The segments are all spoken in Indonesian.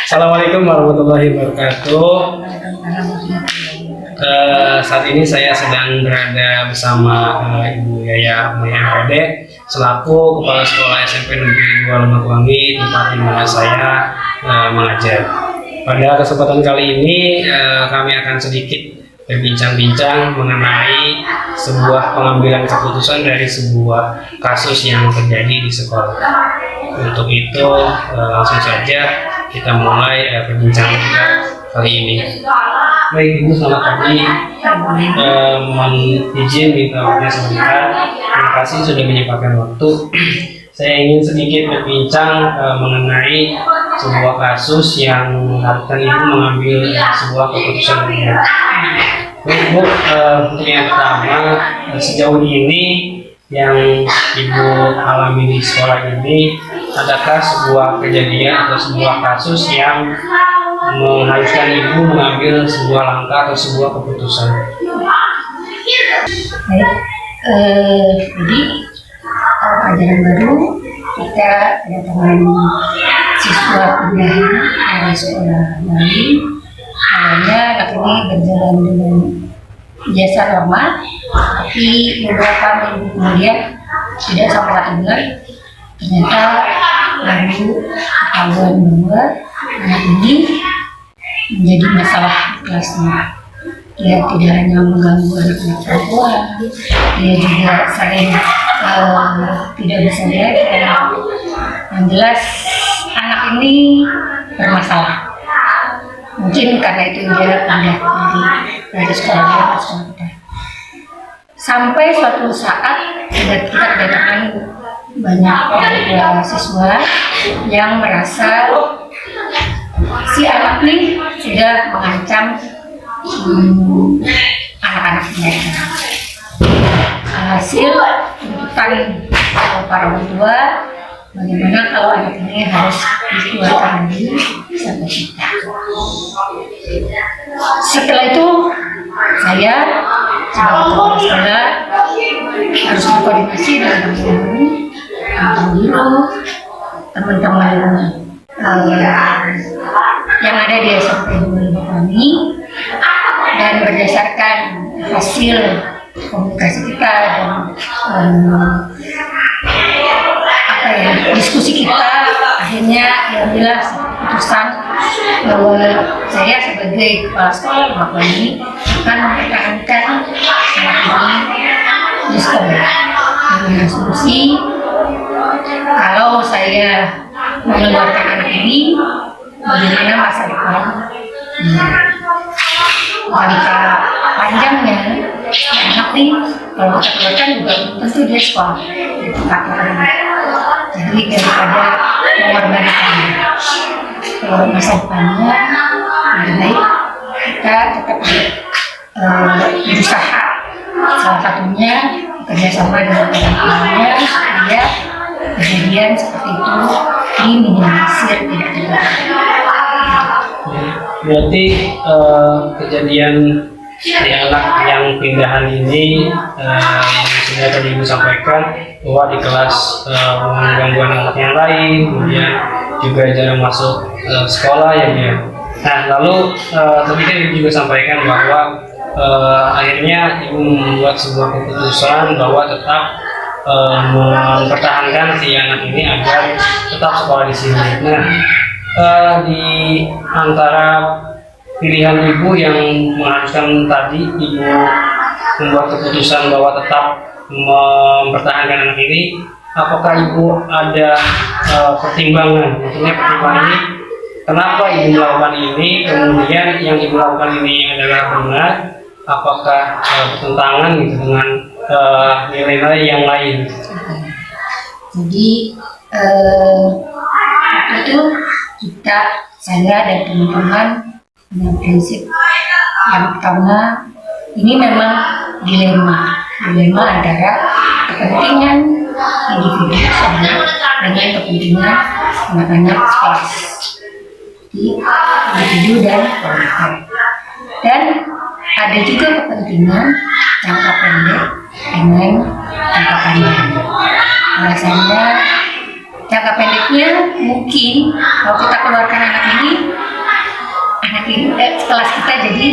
Assalamualaikum warahmatullahi wabarakatuh. Saat ini saya sedang berada bersama Ibu Yaya MPD selaku Kepala Sekolah SMP Negeri 2 Lemakwangi, tempat di mana saya mengajar. Pada kesempatan kali ini kami akan sedikit berbincang-bincang mengenai sebuah pengambilan keputusan dari sebuah kasus yang terjadi di sekolah. Untuk itu langsung saja kita mulai perbincangan kita kali ini. Baik Ibu, selamat pagi. Mohon izin minta waktunya sebentar. Terima kasih sudah menyempatkan waktu. Saya ingin sedikit berbincang mengenai sebuah kasus yang mengharuskan Ibu mengambil sebuah keputusan. Baik Bu, untuk yang pertama, sejauh ini yang Ibu alami di sekolah ini, adakah sebuah kejadian atau sebuah kasus yang mengharuskan Ibu mengambil sebuah langkah atau sebuah keputusan? Baik, jadi pelajaran baru kita kedatangan siswa pindahan dari sekolah baru. Awalnya anak ini berjalan dengan biasa normal, tapi beberapa minggu kemudian tidak sampai 1 bulan ternyata baru ketahuan bahwa anak ini menjadi masalah di kelasnya. Dia tidak hanya mengganggu anak-anak perempuan, dia juga sering tidak bisa belajar. Yang jelas anak ini bermasalah. Mungkin karena itu dia pindah dari sekolah dia ke sekolah kita. Sampai suatu saat kita kedatangan banyak siswa yang merasa si anak ini sudah mengancam anak-anak mereka. Hasil tuntutan para orang tua, bagaimana kalau anak ini harus dikeluarkan dari satu kita. Setelah itu saya sebagai kepala sekolah harus berkoordinasi dengan teman-teman guru, teman-teman yang ada di SMP 2 Lemakwangi, dan berdasarkan hasil komunikasi kita dan diskusi kita, akhirnya diambillah keputusan bahwa saya sebagai kepala sekolah Lemakwangi akan mempertahankan anak ini di sekolah dengan asumsi kalau saya mengeluarkan anak ini, bagaimana masa depan jangka panjangnya anak ini kalau kita keluarkan juga tentu dia sekolah di tempat lain. Jadi daripada mengorbankan masa depannya, lebih baik kita tetap berusaha, salah satunya kerjasama dengan orang tuanya supaya kejadian seperti itu diminimalisir, tidak terjadi. Berarti kejadian di anak yang pindahan ini yang sudah tadi Ibu sampaikan bahwa di kelas mengganggu anak yang lain, kemudian juga jarang masuk sekolah ya Bu. Nah lalu tadi kan Ibu juga sampaikan bahwa akhirnya Ibu membuat sebuah keputusan bahwa tetap mempertahankan si anak ini agar tetap sekolah di sini. Nah, di antara pilihan Ibu yang mengharuskan tadi Ibu membuat keputusan bahwa tetap mempertahankan anak ini, apakah Ibu ada pertimbangan? Maksudnya pertimbangan ini, kenapa Ibu melakukan ini, kemudian yang Ibu lakukan ini adalah benar, apakah bertentangan gitu dengan nilai-nilai yang lain? Jadi itu saya dan teman-teman dengan prinsip yang pertama, ini memang dilema antara kepentingan individu sekolah dengan kepentingan anak-anak sekolah, individu dan kelompok. Dan ada juga kepentingan jangka pendek dengan jangka panjang. Alasannya jangka pendeknya mungkin kalau kita keluarkan anak ini kelas kita jadi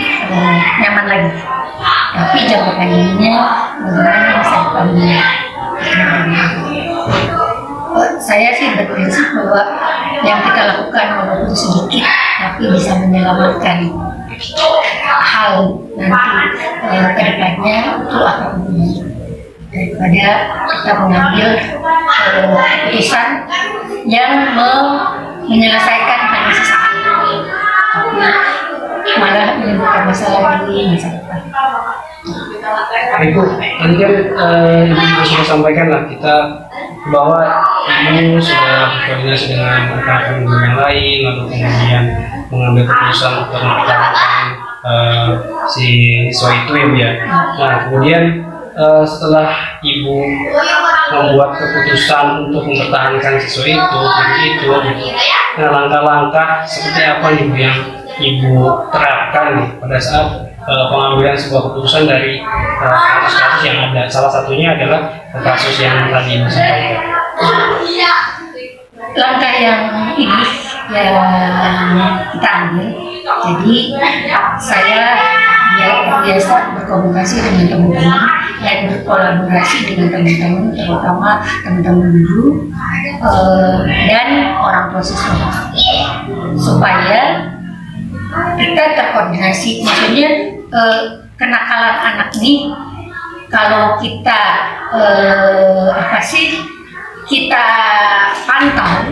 nyaman lagi. Tapi jam pertanyaannya bagaimana masa depannya. Saya sih berprinsip bahwa yang kita lakukan walaupun sedikit tapi bisa menyelamatkan hal nanti ke depannya itu akan daripada kita mengambil keputusan yang menyelesaikan hanya sesaat tapi malah menimbulkan masalah di masa depan. Ibu, tadi kan Ibu juga sudah sampaikan lah kita bahwa Ibu sudah berkoordinasi dengan rekan Ibu yang lain, lalu kemudian mengambil keputusan untuk mempertahankan si siswa itu ya Bu ya. Nah kemudian setelah Ibu membuat keputusan untuk mempertahankan siswa itu, nah langkah-langkah seperti apa nih Bu yang Ibu terapkan nih pada saat pengambilan sebuah keputusan dari kasus-kasus yang ada. Salah satunya adalah kasus yang tadi Ibu sampaikan. Langkah yang kita ambil, jadi saya biasa berkomunikasi dengan teman-teman dan berkolaborasi dengan teman-teman, terutama teman-teman guru dan orang tua siswa, supaya kita terkoordinasi. Maksudnya kenakalan anak ini kalau kita kita pantau,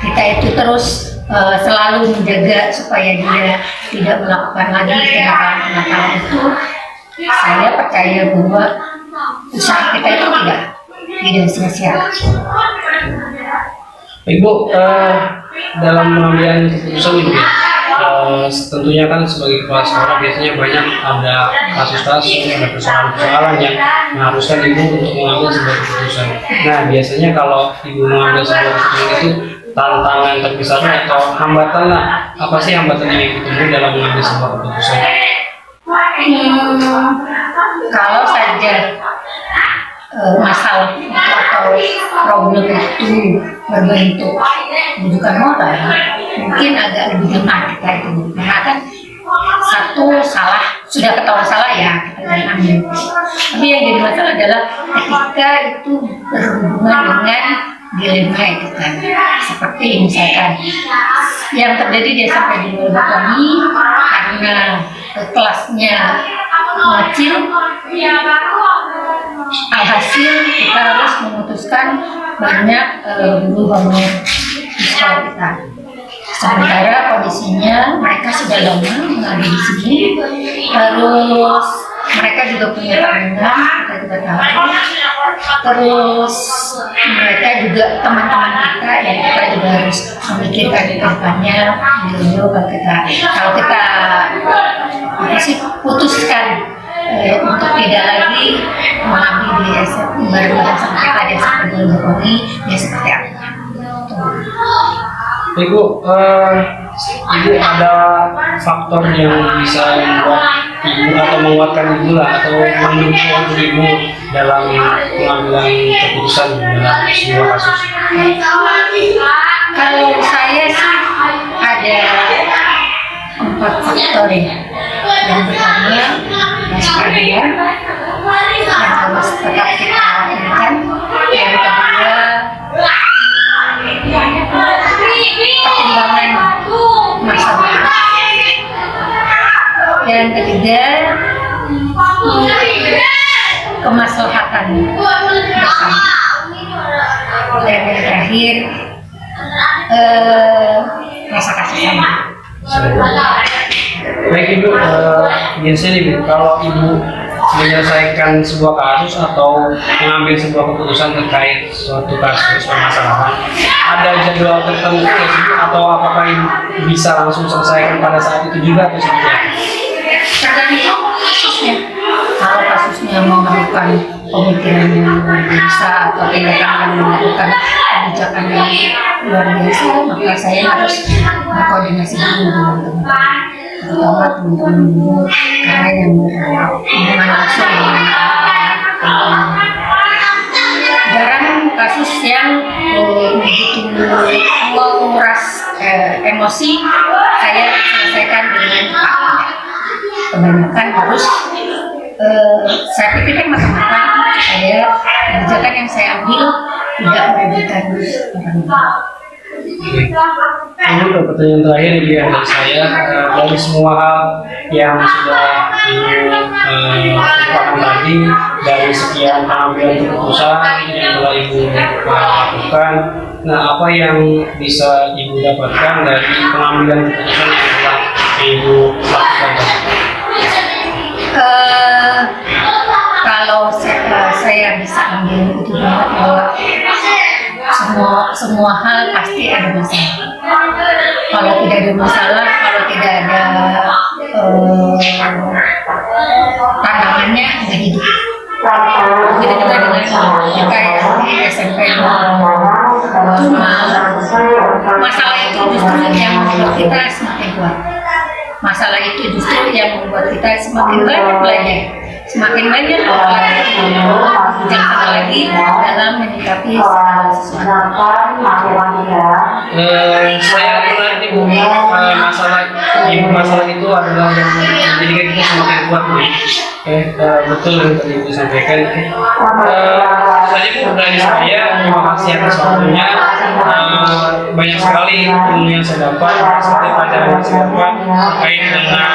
kita itu terus selalu menjaga supaya dia tidak melakukan lagi kenakalan itu, saya percaya bahwa usaha kita itu tidak sia-sia. Ibu, dalam pengambilan keputusan Ibu ya, tentunya kan sebagai kepala sekolah biasanya banyak ada kasus-kasus, ada persoalan-persoalan yang mengharuskan Ibu untuk mengambil sebuah keputusan. Nah biasanya kalau Ibu mengambil sebuah keputusan itu tantangan terbesarnya atau hambatan lah, apa sih hambatan yang Ibu temui dalam mengambil sebuah keputusan? Kalau saja masalah atau problem itu berbentuk bukan modal, mungkin agak lebih lemah kita itu, karena kan satu salah sudah ketahuan salah ya kita jangan ambil. Tapi yang jadi masalah adalah ketika itu berhubungan dengan dilema itu kan, seperti misalkan yang terjadi di SMP di kami karena kelasnya kecil, alhasil kita harus memutuskan banyak guru bangun di sekolah kita. Sementara kondisinya mereka sudah lama mengadu di sini, terus mereka juga punya tanggungan, kita juga tahu. Terus mereka juga teman-teman kita yang kita juga harus memikirkan di depannya dulu kalau kita putuskan untuk tidak lagi mengambil di barang-barang sama kita dia seperti Jokowi, dia seperti apa? Ibu, Ibu ada faktor yang bisa membuat Ibu atau menguatkan Ibu lah atau mendukung Ibu dalam pengambilan keputusan dalam sebuah kasus? Kalau saya sih ada 4 faktor ya. Yang pertama, keadilan yang harus tetap kita lakukan. Yang kedua, pertimbangan masyarakat. Yang ketiga, kemaslahatan bersama. Dan yang terakhir, rasa kasih sayang. Baik Ibu, biasanya nih Bu, kalau Ibu menyelesaikan sebuah kasus atau mengambil sebuah keputusan terkait suatu kasus permasalahan, ada jadwal tertentu atau apakah Ibu bisa langsung selesaikan pada saat itu juga atau seperti apa? Tergantung kasusnya. Kalau kasusnya memerlukan pemikiran yang luar biasa atau tindakan yang melakukan kebijakan yang luar biasa, maka saya harus berkoordinasi dengan teman-teman, terutama teman-teman guru karena yang berhubungan langsung dengan jarang kasus yang begitu menguras emosi saya selesaikan dengan cepat. Kebanyakan harus saya pikirkan matang-matang supaya kebijakan yang saya ambil tidak merugikan orang lain. Ini untuk pertanyaan terakhir ya dari saya, dari semua hal yang sudah diungkapkan tadi, dari sekian pengambilan keputusan yang telah Ibu lakukan, nah apa yang bisa Ibu dapatkan dari pengambilan keputusan yang telah Ibu lakukan? Kalau saya bisa ambil itu bahwa semua hal pasti ada masalah. Kalau tidak ada masalah, kalau tidak ada tantangannya, nggak hidup. Begitu juga dengan kita yang di SMP. Cuma masalah itu justru yang membuat kita semakin kuat. Masalah itu justru yang membuat kita semakin banyak belajar, semakin banyak bijaksana lagi dalam menyikapi segala sesuatu. Saya menarik Ibu, masalah itu adalah yang menjadikan kita semakin kuat Bu. Betul yang tadi Ibu sampaikan. Tadi Bu dari saya, terima kasih atas waktunya. Banyak sekali ilmu yang saya dapat, banyak sekali pelajaran yang saya dapat terkait dengan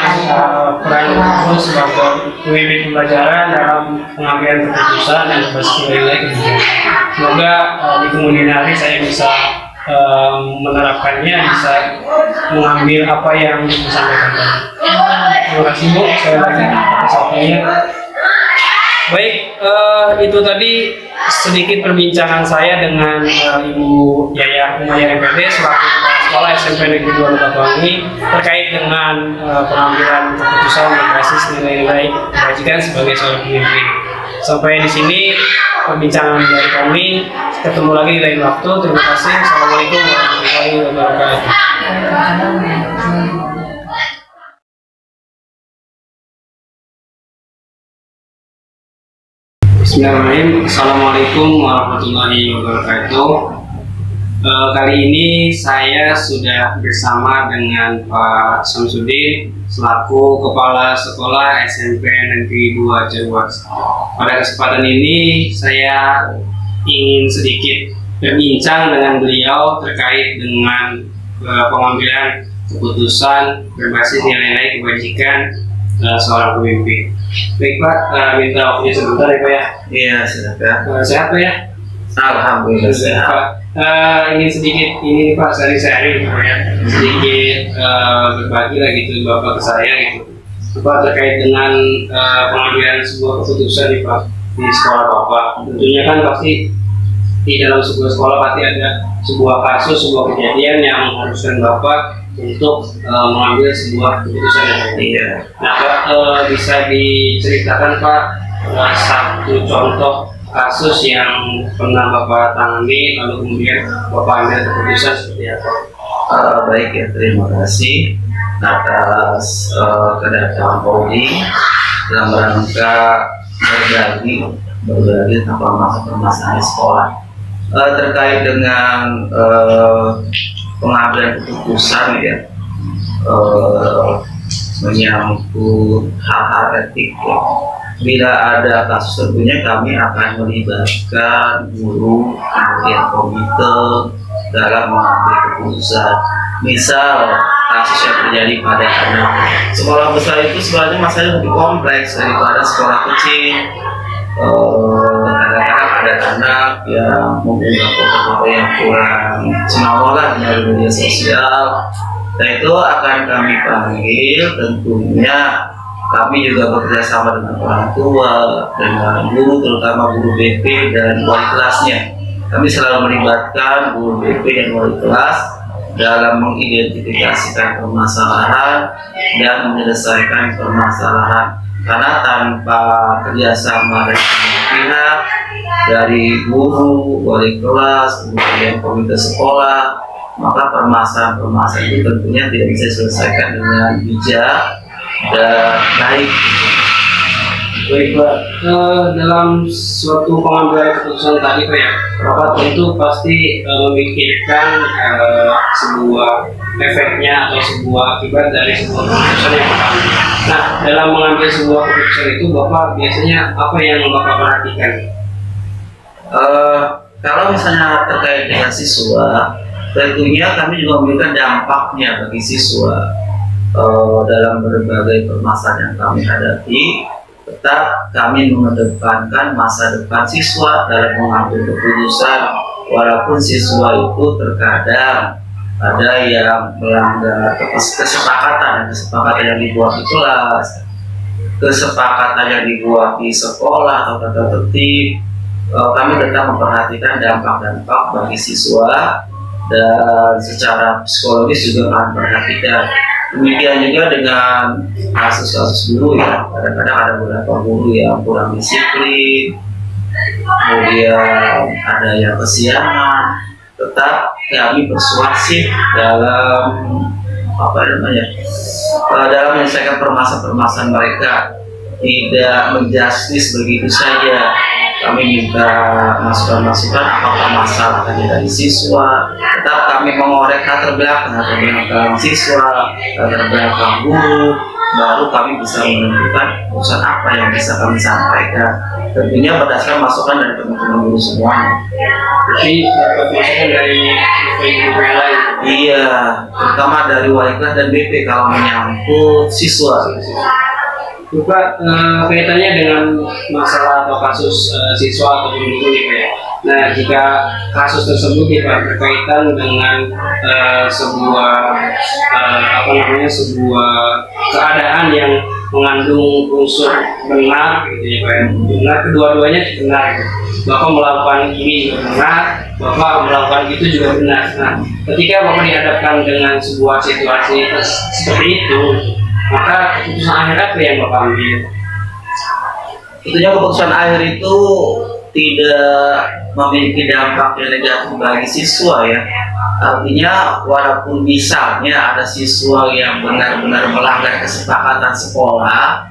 peran Ibu sebagai pemimpin pembelajaran dalam pengambilan keputusan dan berbasis nilai kebijakan. Semoga di kemudian hari saya bisa menerapkannya, bisa mengambil apa yang Ibu sampaikan tadi. Terima kasih Bu, sekali lagi atas waktunya. Baik, itu tadi sedikit perbincangan saya dengan Ibu Yaya Umayyah MPD selaku Kepala Sekolah SMP Negeri 2 Lebakwangi terkait dengan pengambilan keputusan berbasis nilai-nilai kebajikan sebagai seorang pemimpin. Sampai di sini perbincangan dari kami. Ketemu lagi di lain waktu. Terima kasih. Assalamualaikum warahmatullahi wabarakatuh. Bismillahirrahmanirrahim. Assalamualaikum warahmatullahi wabarakatuh. Kali ini saya sudah bersama dengan Pak Samsudin selaku Kepala Sekolah SMP Negeri 2 Ciawas. Pada kesempatan ini saya ingin sedikit berbincang dengan beliau terkait dengan pengambilan keputusan berbasis nilai-nilai kebajikan seorang pemimpin. Baik Pak, minta waktunya sebentar ya Pak ya. Iya, silakan. Sehat Pak ya? Alhamdulillah sehat. Pak, ingin sedikit ini Pak, sehari-hari Pak ya, sedikit berbagi lah gitu Bapak ke saya gitu. Pak terkait dengan pengambilan sebuah keputusan nih Pak di sekolah Bapak. Tentunya kan pasti di dalam sebuah sekolah pasti ada sebuah kasus, sebuah kejadian yang mengharuskan Bapak untuk mengambil sebuah keputusan yang baik. Iya. Nah Pak, bisa diceritakan Pak satu contoh kasus yang pernah Bapak tangani lalu kemudian Bapak ambil keputusan seperti apa? Baik ya, terima kasih atas kedatangan Polri dalam rangka berbagi tentang permasalahan sekolah terkait dengan pengambilan keputusan ya, menyangkut hal-hal etik ya. Bila ada kasus tentunya kami akan melibatkan guru, kemudian komite dalam mengambil keputusan. Misal kasus yang terjadi pada anak sekolah besar itu sebenarnya masalahnya lebih kompleks daripada sekolah kecil. Kadang-kadang ada anak yang mengunggah foto-foto yang kurang senonoh lah dari media sosial. Nah itu akan kami panggil, tentunya kami juga bekerja sama dengan orang tua, dengan guru, terutama guru BP dan wali kelasnya. Kami selalu melibatkan guru BP dan wali kelas dalam mengidentifikasikan permasalahan dan menyelesaikan permasalahan. Karena tanpa kerjasama dari semua pihak, dari guru, wali kelas, kemudian komite sekolah, maka permasalahan-permasalahan itu tentunya tidak bisa diselesaikan dengan bijak dan baik. Baik Pak, dalam suatu pengambilan keputusan tadi Pak ya, Bapak tentu pasti memikirkan sebuah efeknya atau sebuah akibat dari sebuah keputusan yang Bapak ambil. Nah, dalam mengambil sebuah keputusan itu Bapak biasanya apa yang Bapak perhatikan? Kalau misalnya terkait dengan siswa, tentunya kami juga memberikan dampaknya bagi siswa dalam berbagai permasalahan yang kami hadapi. Tetap kami mengedepankan masa depan siswa dalam mengambil keputusan, walaupun siswa itu terkadang ada yang melanggar kesepakatan yang dibuat di kelas, kesepakatan yang dibuat di sekolah atau tata tertib. Kami tetap memperhatikan dampak-dampak bagi siswa dan secara psikologis juga kami perhatikan. Demikian juga dengan kasus-kasus guru ya, kadang-kadang ada beberapa guru yang kurang disiplin, kemudian ada yang kesiangan. Tetap kami persuasif dalam dalam menyelesaikan permasalahan mereka, tidak menjustis begitu saja. Kami minta masukan-masukan apakah masalah dari siswa. Tetap kami mengorek latar belakang siswa, latar belakang guru, baru kami bisa menentukan urusan apa yang bisa kami sampaikan. Tentunya berdasarkan masukan dari teman-teman guru semuanya. Jadi dapat masukan dari guru yang lain. Iya, terutama dari wali kelas dan BP kalau menyangkut siswa. Bapak, kaitannya dengan masalah atau kasus siswa atau guru nih Pak ya. Nah, jika kasus tersebut nih Pak berkaitan dengan sebuah sebuah keadaan yang mengandung unsur benar gitu ya Pak ya. Benar, kedua-duanya benar. Bapak melakukan ini juga benar, Bapak melakukan itu juga benar. Nah, ketika Bapak dihadapkan dengan sebuah situasi seperti itu, maka keputusan akhir apa yang Bapak ambil? Tentunya keputusan akhir itu tidak memiliki dampak yang negatif bagi siswa ya. Artinya walaupun misalnya ada siswa yang benar-benar melanggar kesepakatan sekolah,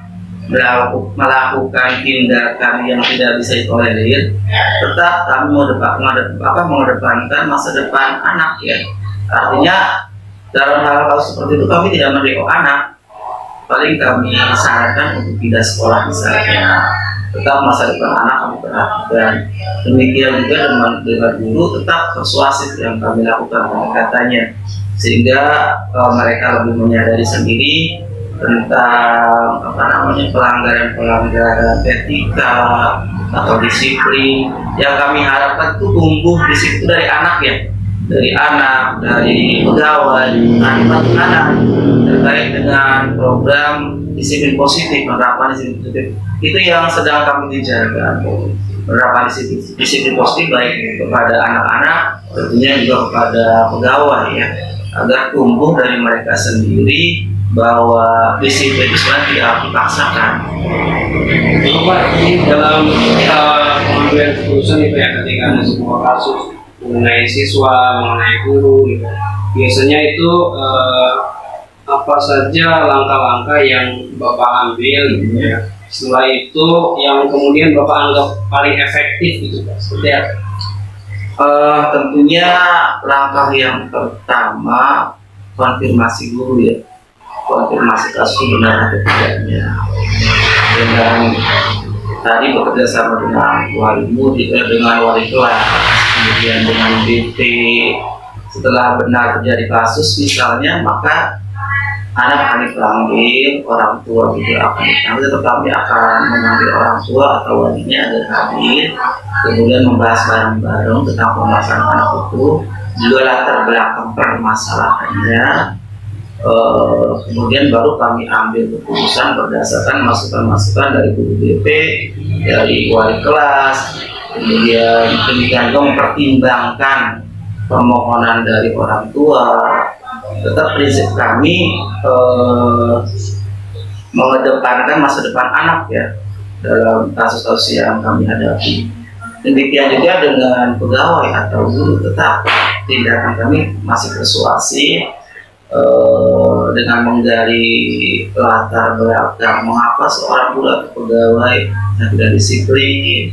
melakukan tindakan yang tidak bisa ditolerir, tetap kami mengedepankan masa depan anak ya. Artinya dalam hal-hal seperti itu kami tidak mendeko anak. Paling kami sarankan untuk pindah sekolah misalnya. Tetap masa depan anak kami perhatikan. Demikian juga dengan guru, tetap persuasif yang kami lakukan pendekatannya, sehingga mereka lebih menyadari sendiri tentang pelanggaran etika atau disiplin yang kami harapkan itu tumbuh di situ dari anak ya. Dari pegawai, anak terkait dengan program disiplin positif, penerapan disiplin positif itu yang sedang kami jaga. Penerapan disiplin positif baik kepada anak-anak, tentunya juga kepada pegawai ya, agar tumbuh dari mereka sendiri bahwa disiplin itu sebenarnya tidak harus dipaksakan. Bapak, ini dalam pengambilan keputusan itu ya, ketika ada sebuah kasus mengenai siswa, mengenai guru gitu. Biasanya itu apa saja langkah-langkah yang Bapak ambil gitu ya. Setelah itu yang kemudian Bapak anggap paling efektif gitu Pak. Seperti apa? Tentunya langkah yang pertama konfirmasi guru ya. Konfirmasi kasus benar atau tidaknya. Dengan tadi bekerja sama dengan wali murid, dengan wali kelas, kemudian dengan BP. Setelah benar terjadi kasus misalnya, maka anak akan dipanggil, orang tua juga akan dipanggil, tetap kami akan memanggil orang tua atau walinya agar hadir, kemudian membahas bareng-bareng tentang permasalahan anak itu, juga latar belakang permasalahannya. Kemudian baru kami ambil keputusan berdasarkan masukan-masukan dari guru BP, dari wali kelas, kemudian demikian juga mempertimbangkan permohonan dari orang tua. Tetap prinsip kami mengedepankan masa depan anak ya dalam kasus-kasus yang kami hadapi. Demikian juga dengan pegawai atau guru, tetap tindakan kami masih persuasif dengan menggali latar belakang mengapa seorang guru atau pegawai yang tidak disiplin,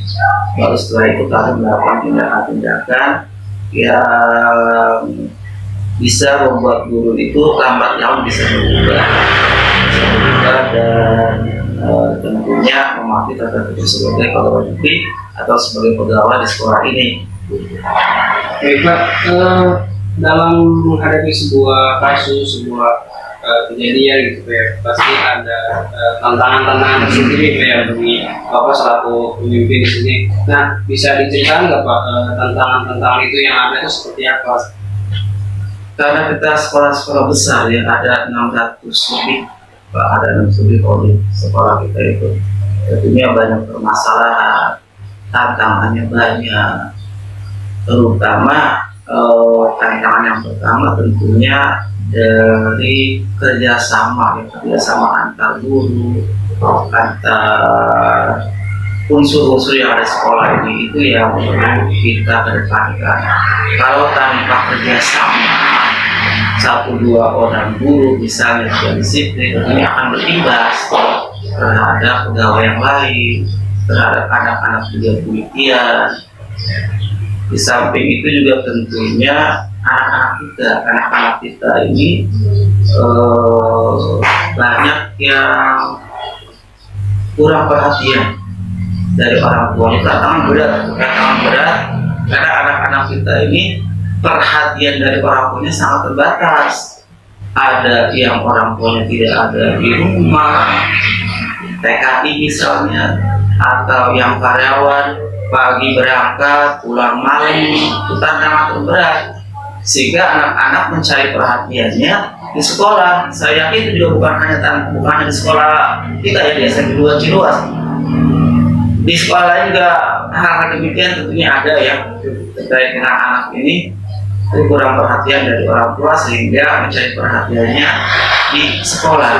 baru setelah itu kami melakukan tindakan-tindakan yang bisa membuat guru itu lambat laun bisa berubah dan tentunya mematuhi tata tertib sebagai pegawai negeri atau sebagai pegawai di sekolah ini. Baik Pak, dalam menghadapi sebuah kasus, sebuah kejadian gitu ya, pasti ada tantangan-tantangan tersendiri ya bagi Bapak selaku pemimpin di sini. Nah, bisa diceritakan nggak Pak tantangan-tantangan itu yang ada itu seperti apa? Karena kita sekolah-sekolah besar ya, ada 600 lebih, Pak, ada 600 lebih di sekolah kita itu. Tentunya banyak permasalahan, tantangannya banyak, terutama tantangan yang pertama tentunya dari kerjasama antar guru, antar unsur-unsur yang ada di sekolah ini, itu yang perlu kita kedepankan. Kalau tanpa kerjasama satu dua orang guru misalnya tidak disiplin, ini akan berimbas terhadap pegawai yang lain, terhadap anak-anak juga demikian. Di samping itu juga tentunya anak-anak kita ini banyak yang kurang perhatian dari orang tua. Tantangan berat karena anak-anak kita ini perhatian dari orang tuanya sangat terbatas. Ada yang orang tuanya tidak ada di rumah, TKI misalnya, atau yang karyawan pagi berangkat, pulang malam, itu tantangan terberat. Sehingga anak-anak mencari perhatiannya di sekolah. Saya yakin itu juga bukan hanya di sekolah kita ya, di SMP 2 Ciluas. Di sekolah lain juga hal-hal demikian tentunya ada ya, terkait dengan anak ini kurang perhatian dari orang tua sehingga mencari perhatiannya di sekolah.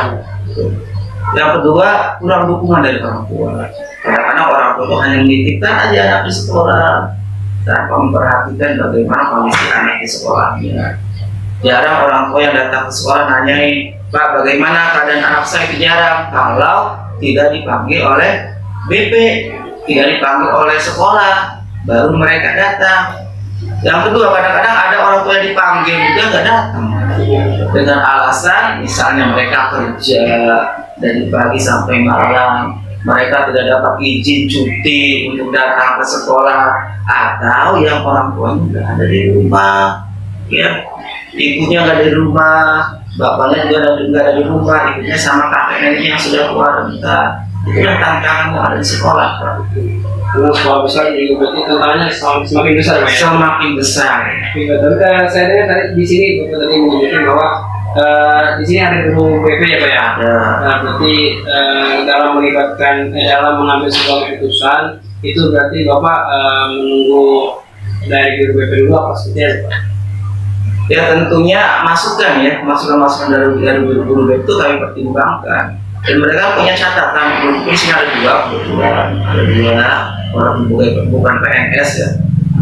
Yang kedua, kurang dukungan dari orang tua. Kadang-kadang orang tua hanya menitipkan aja anak di sekolah tanpa memperhatikan bagaimana kondisi anak di sekolahnya. Jarang orang tua yang datang ke sekolah nanyain, Pak, bagaimana keadaan anak saya? Jarang, kalau tidak dipanggil oleh BP, tidak dipanggil oleh sekolah, baru mereka datang. Yang kedua, kadang-kadang ada orang tua yang dipanggil juga nggak datang dengan alasan misalnya mereka kerja dari pagi sampai malam, mereka tidak dapat izin cuti untuk datang ke sekolah, atau yang orang tuanya nggak ada di rumah, ya ibunya nggak ada di rumah, bapaknya juga nggak ada di rumah, ibunya sama kakek neneknya yang sudah keluar renta. Itu yang tantangan yang ada di sekolah. Karena sekolah besar juga berarti tantangannya semakin besar Pak ya? Semakin besar. Tapi saya dengar tadi di sini Bapak tadi menyebutkan bahwa di sini ada guru BP ya Pak ya? Nah, berarti dalam dalam mengambil sebuah keputusan itu berarti Bapak menunggu dari guru BP dulu apa seperti apa Pak? Ya tentunya masukan dari guru BP itu kami pertimbangkan. Dan mereka punya catatan, di sini ada dua orang bukan PNS ya,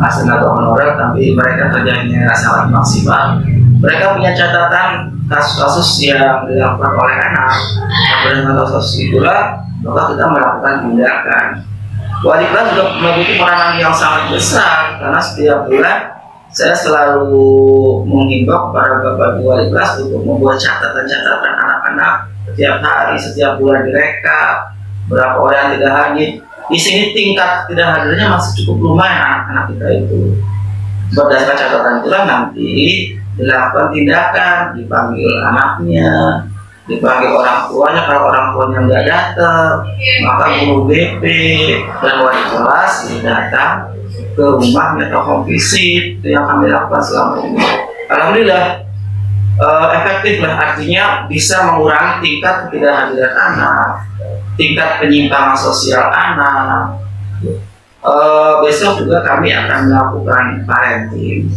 asal atau honorer, tapi mereka kerjanya sangat maksimal. Mereka punya catatan kasus-kasus yang dilakukan oleh anak. Berdasarkan kasus itulah maka kita melakukan tindakan. Wali kelas juga memiliki peranan yang sangat besar karena setiap bulan saya selalu menghimbau kepada bapak wali kelas untuk membuat catatan-catatan anak-anak setiap hari, setiap bulan direkap berapa orang yang tidak hadir. Di sini tingkat tidak hadirnya masih cukup lumayan anak-anak kita itu. Berdasarkan catatan itulah nanti dilakukan tindakan, dipanggil anaknya, dipanggil orang tuanya. Kalau orang tuanya nggak datang, maka guru BP dan wali kelas datang ke rumahnya atau home visit. Itu yang kami lakukan selama ini. Alhamdulillah efektif lah, artinya bisa mengurangi tingkat ketidakhadiran anak, tingkat penyimpangan sosial anak. Besok juga kami akan melakukan parenting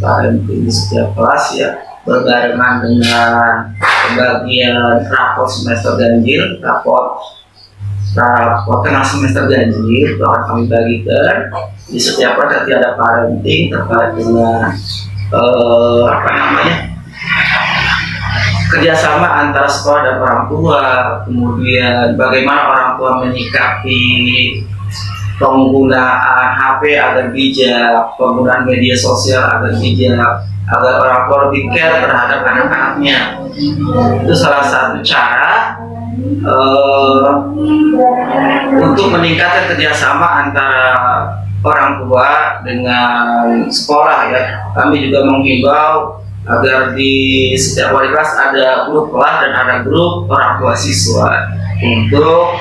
di setiap kelas ya, berbarengan dengan pembagian raport semester ganjil, raport tengah semester ganjil itu akan kami bagikan. Di setiap kelas nanti ada parenting terkait dengan kerjasama antara sekolah dan orang tua, kemudian bagaimana orang tua menyikapi penggunaan HP agar bijak, penggunaan media sosial agar bijak, agar orang tua lebih care terhadap anak-anaknya. Itu salah satu cara untuk meningkatkan kerjasama antara orang tua dengan sekolah ya. Kami juga menghimbau agar di setiap wali kelas ada grup kelas dan ada grup orang tua siswa untuk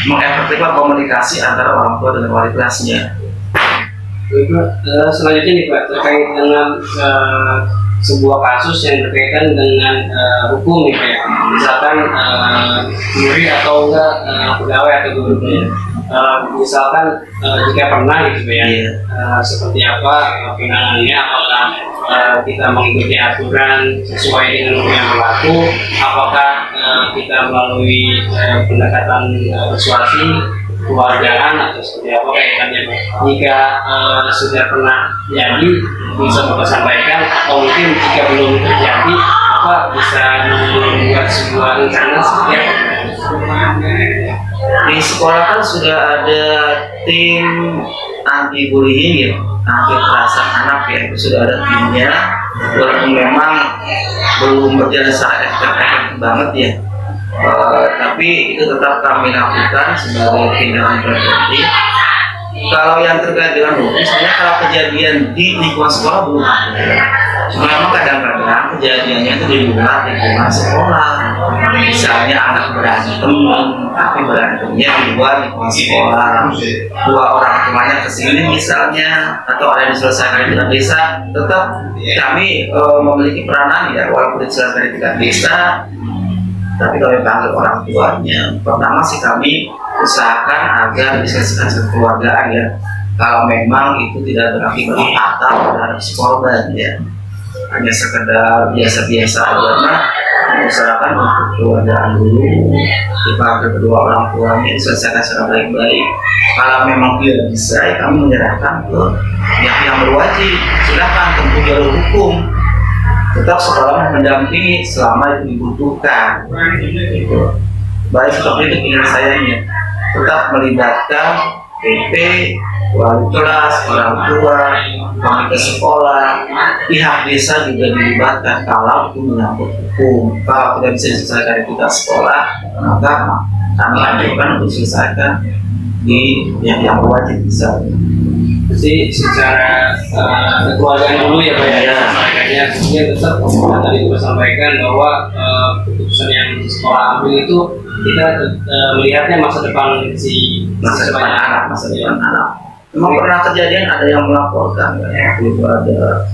mengefektifkan komunikasi antara orang tua dengan wali kelasnya. Selanjutnya nih Pak, terkait dengan sebuah kasus yang berkaitan dengan hukum nih Pak ya. Misalkan guru atau enggak pegawai atau gurunya. Misalkan jika pernah gitu Pak ya, seperti apa penanganannya, apakah kita mengikuti aturan sesuai dengan yang berlaku, apakah kita melalui pendekatan persuasi keluargaan atau seperti apa kaitannya. Jika sudah pernah jadi bisa Bapak sampaikan, atau mungkin jika belum terjadi Bapak bisa membuat sebuah rencana seperti apa. Di sekolah kan sudah ada tim anti bullying ya, anti kekerasan anak ya, itu sudah ada timnya, walaupun memang belum berjalan secara efektif banget ya. Tapi itu tetap kami lakukan sebagai tindakan preventif. Kalau yang terkait dengan hukum, sebenarnya kalau kejadian di lingkungan sekolah belum ada. Cuma memang kadang-kadang kejadiannya itu di luar lingkungan sekolah. Misalnya anak berantem, tapi berantemnya di luar lingkungan sekolah. Dua orang tuanya kesini misalnya, atau ada yang diselesaikan di tingkat desa, tetap kami memiliki peranan ya, walaupun diselesaikan di tingkat desa. Tapi kalau panggil orang tuanya, pertama sih kami usahakan agar diselesaikan kekeluargaan ya. Kalau memang itu tidak berakibat fatal terhadap si korban ya, hanya sekedar biasa-biasa aja, nah usahakan untuk kekeluargaan dulu, dipanggil kedua orang tuanya diselesaikan secara baik-baik. Kalau memang tidak bisa, ya kami menyerahkan ke pihak yang berwajib. Silakan tempuh jalur hukum. Tetap sekolah mendampingi selama itu dibutuhkan. Gitu. Baik seperti itu penyelesaiannya. Tetap melibatkan PP, wali kelas, orang tua, komite sekolah, pihak desa juga dilibatkan kalau itu menyangkut hukum. Kalau tidak bisa diselesaikan di tingkat sekolah, maka kami anjurkan untuk diselesaikan di yang berwajib bisa. Jadi secara kekeluargaan dulu ya Pak ya, makanya kemudian tetap tadi juga sampaikan bahwa keputusan yang sekolah ambil itu kita melihatnya masa depan masa depan anak. Memang pernah kejadian ada yang melaporkan ya, itu ada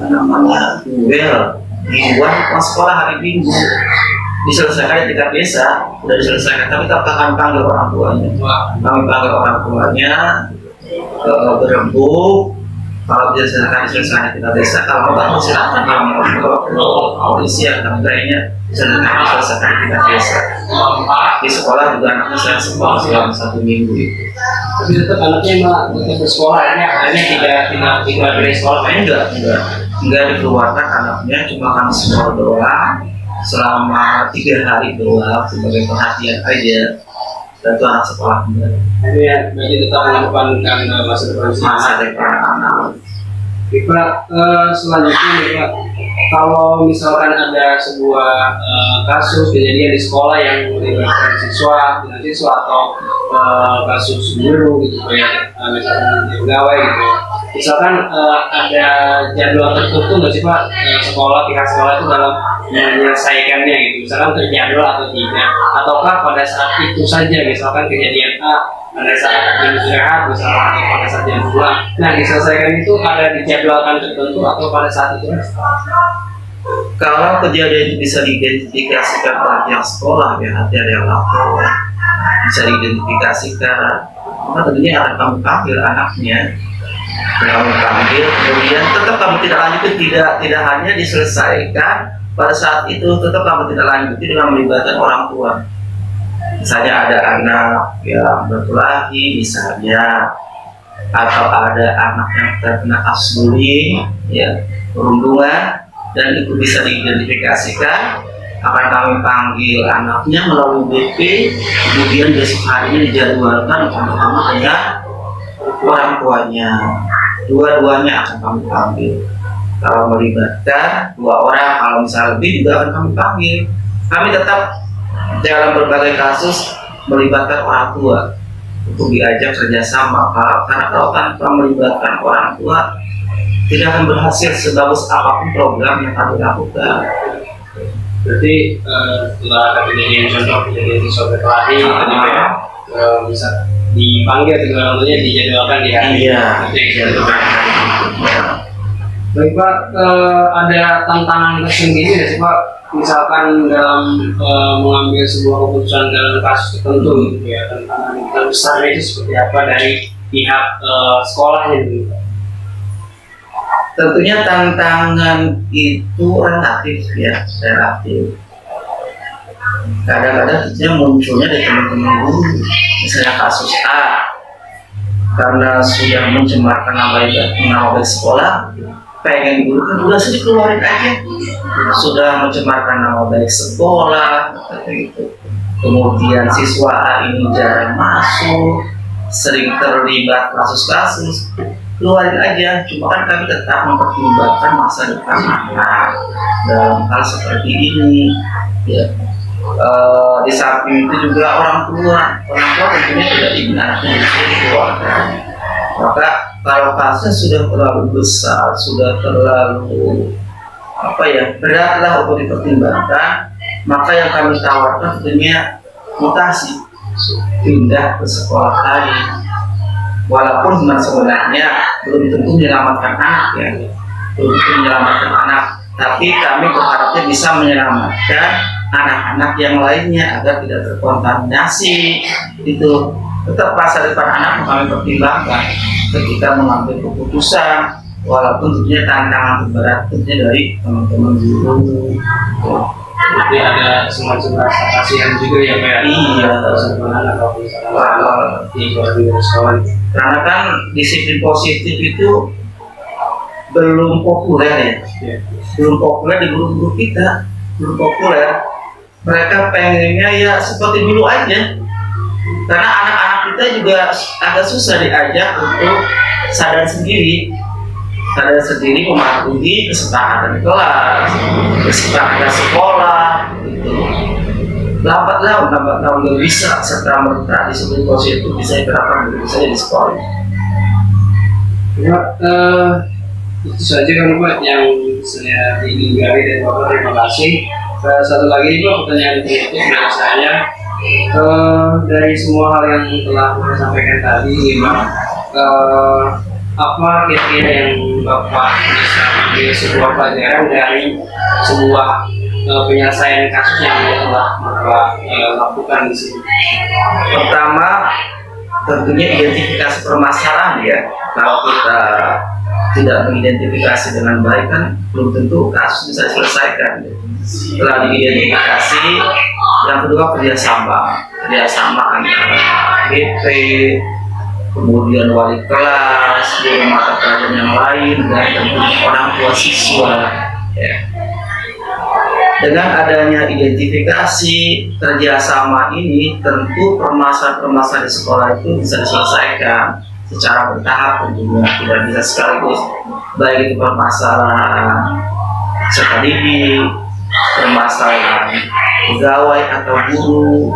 namanya duel di luar sekolah hari Minggu, diselesaikan di tingkat desa, sudah diselesaikan, tapi tetap kami panggil orang tuanya. Kami panggil orang tuanya, berembuk. Kalau diselesaikan di tingkat desa, kalau mau silakan kami audisi ya, kami kayaknya diselesaikan di tingkat desa. Di sekolah juga anaknya saya sekolah selama 1 minggu itu. Tapi tetap anaknya tetap bersekolah, akhirnya tidak dari sekolah. Enggak dikeluarkan anaknya, cuma kami sekolah doang selama 3 hari doang sebagai perhatian aja. Dan itu anak sekolah kembali. Ini ya, berarti tetap mengedepankan masa depan anak. Pak, selanjutnya nih Pak, kalau misalkan ada sebuah kasus kejadian di sekolah yang melibatkan siswa atau kasus guru gitu Pak ya, misalkan pegawai gitu. Misalkan ada jadwal tertentu nggak sih Pak, pihak sekolah itu dalam menyelesaikannya gitu, misalkan terjadwal atau tidak, ataukah pada saat itu saja, misalkan kejadian A pada saat jam istirahat misalkan atau pada saat jam pulang, nah diselesaikan itu ada dijadwalkan tertentu atau pada saat itu? Kalau kejadian itu bisa diidentifikasikan oleh pihak sekolah ya, nanti ada yang lapor bisa diidentifikasikan, maka tentunya akan kami panggil anaknya. Kami panggil, kemudian tetap kami tidak lanjuti, tidak hanya diselesaikan pada saat itu, tetap kami tidak lanjuti dengan melibatkan orang tua. Misalnya ada anak yang berkelahi misalnya, atau ada anak yang terkena kasus bullying, ya perundungan, dan itu bisa diidentifikasikan, akan kami panggil anaknya melalui BP, kemudian besok harinya dijadwalkan untuk bertemu dengan orang tuanya. Dua-duanya akan kami panggil. Kalau melibatkan 2 orang, kalau misalnya lebih juga akan kami panggil. Kami tetap dalam berbagai kasus melibatkan orang tua untuk diajak kerjasama, karena kalau tanpa melibatkan orang tua tidak akan berhasil sebagus apapun program yang kami lakukan. Berarti setelah kejadian contoh kejadian siswa berkelahi tadi Pak ya, bisa dipanggil segala macamnya dijadwalkan di hari. Iya. Baik Pak, ada tantangan tersendiri nggak sih Pak? Misalkan dalam mengambil sebuah keputusan dalam kasus tertentu gitu ya, tantangan terbesarnya itu seperti apa dari pihak sekolahnya gitu Pak? Tentunya tantangan itu relatif ya, relatif. Kadang-kadang tentunya munculnya dari teman-teman guru, misalnya kasus A, karena sudah mencemarkan nama baik sekolah, pengen guru kan udah sih dikeluarin aja, sudah mencemarkan nama baik sekolah, seperti itu. Kemudian siswa A ini jarang masuk, sering terlibat kasus-kasus, keluarin aja. Cuma kan kami tetap mempertimbangkan masa depan anak dalam hal seperti ini ya. Di samping itu juga orang tua tentunya tidak ingin anaknya dikeluarkan. Maka kalau kasusnya sudah terlalu besar, sudah terlalu beratlah untuk dipertimbangkan, maka yang kami tawarkan tentunya mutasi, pindah ke sekolah lain. Walaupun sebenarnya belum tentu menyelamatkan anak ya, belum tentu menyelamatkan anak, tapi kami berharapnya bisa menyelamatkan anak-anak yang lainnya agar tidak terkontaminasi. Itu tetap masa depan anak kami pertimbangkan ketika mengambil keputusan, walaupun tentunya tantangan berat tentunya dari teman-teman guru. Jadi ada semacam rasa kasihan juga ya Pak? Iya. Di sekolah. Karena kan disiplin positif itu belum populer ya, belum populer di guru-guru kita, belum populer. Mereka pengennya ya seperti dulu aja, karena anak-anak kita juga agak susah diajak untuk sadar sendiri mematuhi kesepakatan kelas, kesepakatan sekolah gitu. Lambat laun nggak bisa serta merta disiplin positif bisa diterapkan begitu saja di sekolah. Ya, itu saja kan Pak yang saya ingin gali dari Bapak. Terima kasih. Satu lagi Pak, pertanyaan berikut dari saya, dari semua hal yang telah saya sampaikan tadi, Pak, apa kira-kira yang Bapak bisa ambil sebuah pelajaran dari sebuah penyelesaian kasus yang telah Bapak lakukan di sini? Pertama, tentunya identifikasi permasalahan ya. Kalau kita tidak mengidentifikasi dengan baik kan belum tentu kasus bisa diselesaikan. Setelah diidentifikasi, yang kedua kerjasama antara BP, kemudian wali kelas, guru mata pelajaran yang lain, dan tentunya orang tua siswa. Ya. Dengan adanya identifikasi kerjasama ini, tentu permasalahan di sekolah itu bisa diselesaikan secara bertahap, tentunya tidak bisa sekaligus. Baik itu permasalahan peserta didik, permasalahan pegawai atau guru,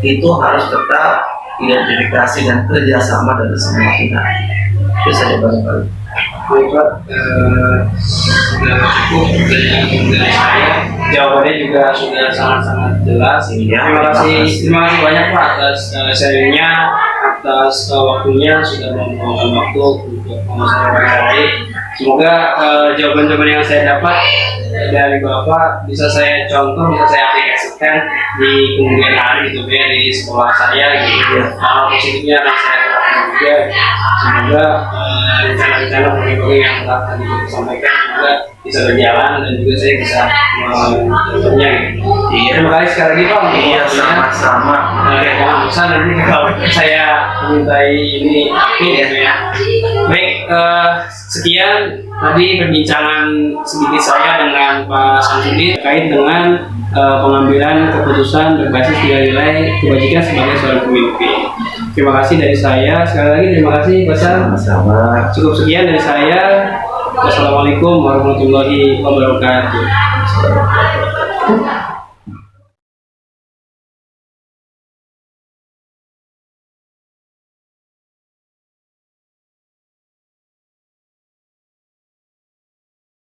itu harus tetap identifikasi dan kerjasama dari semua pihak. Itu saja barangkali. Baik Pak, sudah cukup dari saya. Jawabannya juga sudah sangat-sangat jelas. Terima kasih banyak Pak atas sharingnya, atas waktunya, sudah meluangkan waktu untuk mengusahakan saya. Semoga jawaban-jawaban yang saya dapat dari Bapak bisa saya contoh, bisa saya aplikasikan di kemudian hari gitu ya, di sekolah saya gitu. Hal positifnya akan saya terapkan. juga. Semoga rencana-rencana proyek-proyek yang telah tadi kita sampaikan juga bisa berjalan dan juga saya bisa menontonnya. Iya. Terima kasih sekali lagi Pak. untuk Iya, waktunya. sama-sama. Jangan bosan nanti kalau saya memintai ini ya. Baik, sekian tadi perbincangan sedikit saya dengan Pak Samsudin terkait dengan pengambilan keputusan berbasis nilai-nilai kebajikan sebagai seorang pemimpin. Terima kasih dari saya. Sekali lagi terima kasih Pak Sam. Sama-sama. Cukup sekian dari saya. Wassalamualaikum warahmatullahi wabarakatuh.